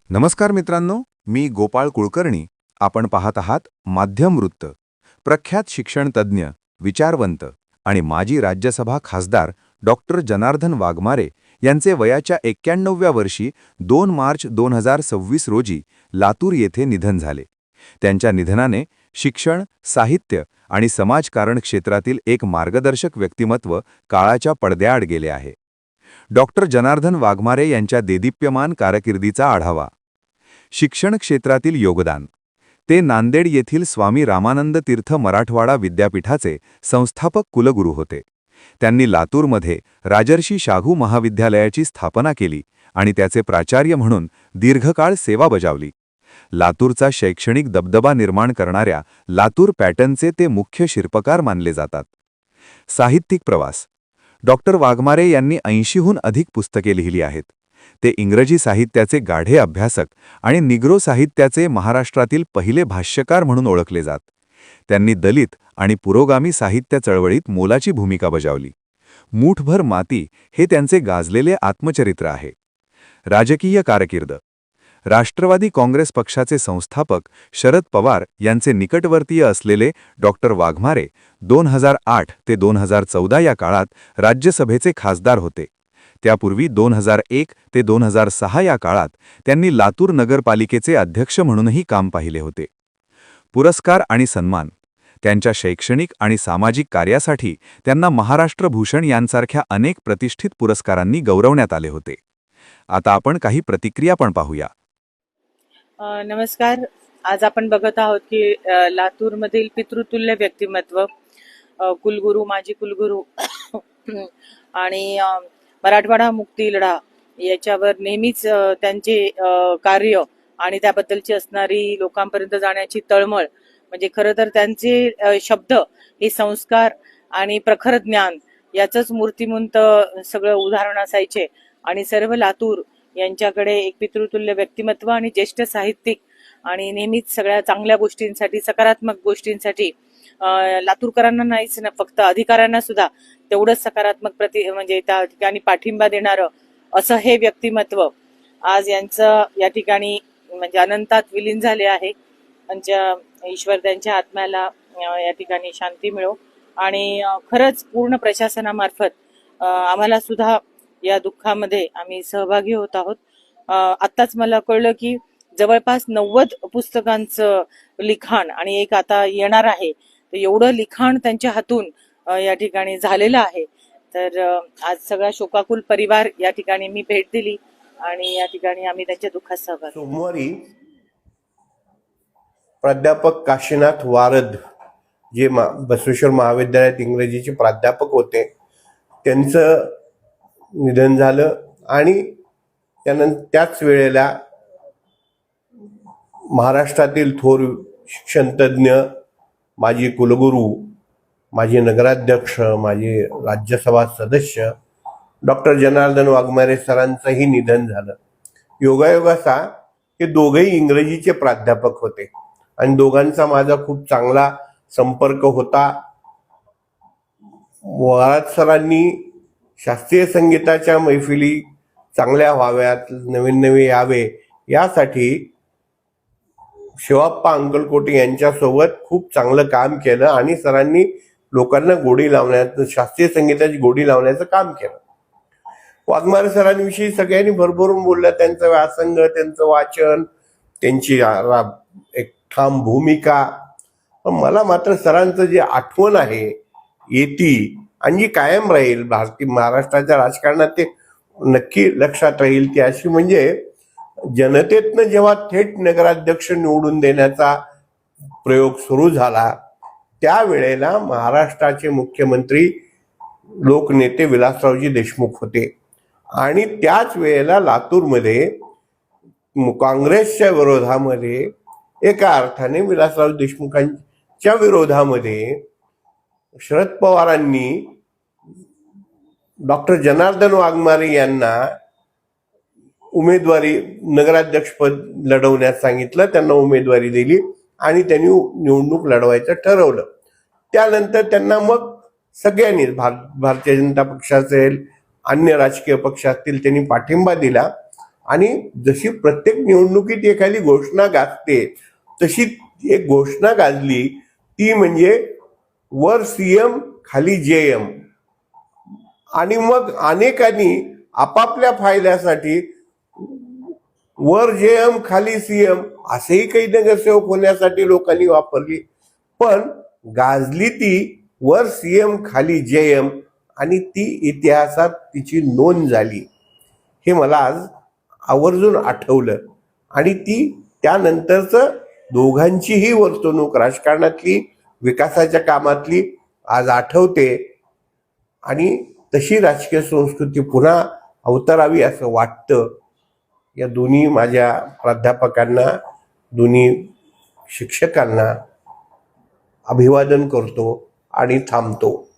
नमस्कार मित्रांनो, मी गोपाळ कुलकर्णी. आपण पाहत आहात माध्यम वृत्त. प्रख्यात शिक्षण तज्ज्ञ, विचारवंत आणि माजी राज्यसभा खासदार डॉक्टर जनार्दन वाघमारे यांचे वयाच्या 91व्या वर्षी 2 मार्च 2026 रोजी लातूर येथे निधन झाले. त्यांच्या निधनाने शिक्षण, साहित्य आणि समाजकारण क्षेत्रातील एक मार्गदर्शक व्यक्तिमत्व काळाच्या पडद्याआड गेले आहे. डॉक्टर जनार्दन वाघमारे यांच्या देदीप्यमान कारकिर्दीचा आढावा. शिक्षण क्षेत्रातील योगदान. ते नांदेड येथील स्वामी रामानंद तीर्थ मराठवाडा विद्यापीठाचे संस्थापक कुलगुरू होते. त्यांनी लातूरमध्ये राजर्षी शाहू महाविद्यालयाची स्थापना केली आणि त्याचे प्राचार्य म्हणून दीर्घकाळ सेवा बजावली. लातूरचा शैक्षणिक दबदबा निर्माण करणाऱ्या लातूर पॅटर्नचे ते मुख्य शिल्पकार मानले जातात. साहित्यिक प्रवास. डॉक्टर वाघमारे यांनी 80हून अधिक पुस्तके लिहिली आहेत. ते इंग्रजी साहित्याचे गाढे अभ्यासक आणि निग्रो साहित्याचे महाराष्ट्रातील पहिले भाष्यकार म्हणून ओळखले जात. त्यांनी दलित आणि पुरोगामी साहित्य चळवळीत मोलाची भूमिका बजावली. मूठभर माती हे त्यांचे गाजलेले आत्मचरित्र आहे. राजकीय कारकीर्द. राष्ट्रवादी काँग्रेस पक्षाचे संस्थापक शरद पवार यांचे निकटवर्तीय असलेले डॉक्टर वाघमारे 2008 ते 2014 या काळात राज्यसभेचे खासदार होते. त्यापूर्वी 2001 ते 2006 या काळात त्यांनी लातूर नगरपालिकेचे अध्यक्ष म्हणूनही काम पाहिले होते. पुरस्कार आणि सन्मान. त्यांच्या शैक्षणिक आणि सामाजिक कार्यासाठी त्यांना महाराष्ट्र भूषण यांसारख्या अनेक प्रतिष्ठित पुरस्कारांनी गौरवण्यात आले होते. आता आपण काही प्रतिक्रिया पण पाहूया. नमस्कार. आज आपण बघत आहोत की लातूरमधील पितृतुल्य व्यक्तिमत्व, कुलगुरू, माजी कुलगुरू आणि मराठवाडा मुक्ती लढा याच्यावर नेहमीच त्यांचे कार्य आणि त्याबद्दलची असणारी लोकांपर्यंत जाण्याची तळमळ, म्हणजे खरं तर त्यांचे शब्द हे संस्कार आणि प्रखर ज्ञान याचंच मूर्तिमंत सगळं उदाहरण असायचे. आणि सर्व लातूर यांच्याकडे एक पितृतुल्य व्यक्तिमत्व आणि ज्येष्ठ साहित्यिक आणि नेहमीच सगळ्या चांगल्या गोष्टींसाठी, सकारात्मक गोष्टींसाठी, लातूरकरांना नाहीच ना, फक्त अधिकाऱ्यांना सुद्धा तेवढंच सकारात्मक म्हणजे त्या ठिकाणी पाठिंबा देणारं असं हे व्यक्तिमत्व आज यांचं या ठिकाणी म्हणजे अनंतात विलीन झाले आहे. ईश्वर त्यांच्या आत्म्याला या ठिकाणी शांती मिळो. आणि खरंच पूर्ण प्रशासनामार्फत आम्हाला सुद्धा या दुःखामध्ये आम्ही सहभागी होत आहोत. आत्ताच मला कळलं की जवळपास 90 पुस्तकांचं लिखाण आणि एक आता येणार आहे, तर एवढं लिखाण त्यांच्या हातून या ठिकाणी झालेलं आहे. तर आज सगळा शोकाकुल परिवार या ठिकाणी मी भेट दिली आणि या ठिकाणी आम्ही त्यांच्या दुःखात सहभागी. सोमवारी प्राध्यापक काशीनाथ वारद, जे बसवेश्वर महाविद्यालयात इंग्रजीचे प्राध्यापक होते, त्यांचं निधन झालं. आणि त्यानंतर त्याच वेळेला महाराष्ट्रातील थोर शिक्षणतज्ञ, माजी कुलगुरू, माजी नगराध्यक्ष, माजी राज्यसभा सदस्य डॉक्टर जनार्दन वाघमारे सरांचंही निधन झालं. योगायोगाचा हे दोघेही इंग्रजीचे प्राध्यापक होते आणि दोघांचा माझा खूप चांगला संपर्क होता. वारद सरांनी शास्त्रीय संगीताच्या मैफिली चांगल्या व्हाव्यात, नवीन नवे यावे यासाठी शिवाप्पा अंकलकोटे यांच्यासोबत खूप चांगलं काम केलं आणि सरांनी लोकांना गोडी लावण्याचं, शास्त्रीय संगीताची गोडी लावण्याचं काम केलं. वाघमारे सरांविषयी सगळ्यांनी भरभरून बोललं. त्यांचं व्यासंग, त्यांचं वाचन, त्यांची एक ठाम भूमिका. पण मला मात्र सरांचं जे आठवण आहे येती आणि जी कायम राहील महाराष्ट्राच्या राजकारणात, ते नक्की लक्षात राहील ती अशी, म्हणजे जनतेतनं जेव्हा थेट नगराध्यक्ष निवडून देण्याचा प्रयोग सुरू झाला त्यावेळेला महाराष्ट्राचे मुख्यमंत्री लोकनेते विलासरावजी देशमुख होते. आणि त्याच वेळेला लातूरमध्ये काँग्रेसच्या विरोधामध्ये, एका अर्थाने विलासराव देशमुखांच्या विरोधामध्ये शरद पवारांनी डॉक्टर जनार्दन वाघमारे यांना उमेदवारी, नगराध्यक्षपद लढवण्यास सांगितलं. त्यांना उमेदवारी दिली आणि त्यांनी निवडणूक लढवायचं ठरवलं. त्यानंतर त्यांना मग सगळ्यांनी भारतीय जनता पक्ष असेल, अन्य राजकीय पक्ष असतील, त्यांनी पाठिंबा दिला. आणि जशी प्रत्येक निवडणुकीत एखादी घोषणा गाजते तशी एक घोषणा गाजली, ती म्हणजे वर सीएम खाली जेएम. आणि मग अनेकांनी आपापल्या फायद्यासाठी वर जेएम खाली सीएम असेही काही नगरसेवक होण्यासाठी लोकांनी वापरली. पण गाजली ती वर सीएम खाली जेएम, आणि ती इतिहासात तिची नोंद झाली. हे मला आज आवर्जून आठवलं. आणि ती त्यानंतरच दोघांचीही वर्तणूक राजकारणातली, विकासाच्या कामातली आज आठवते. आणि तशी राजकीय संस्कृती पुन्हा अवतरावी असं वाटतं. या दोन्ही माझ्या प्राध्यापकांना, दोन्ही शिक्षकांना अभिवादन करतो आणि थांबतो.